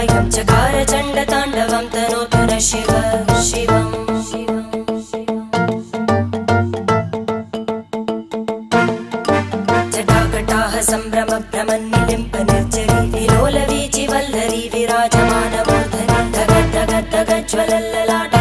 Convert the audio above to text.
कायं चकार चण्डताण्डवं तनोतु न शिव शिवम् जटाकटाः सम्भ्रमभ्रमन्निलिम्प निर्जरी विलोलवीचि वल्लरी विराजमानमूर्धनि धगद्धगद्धगज्ज्वलल्ललाट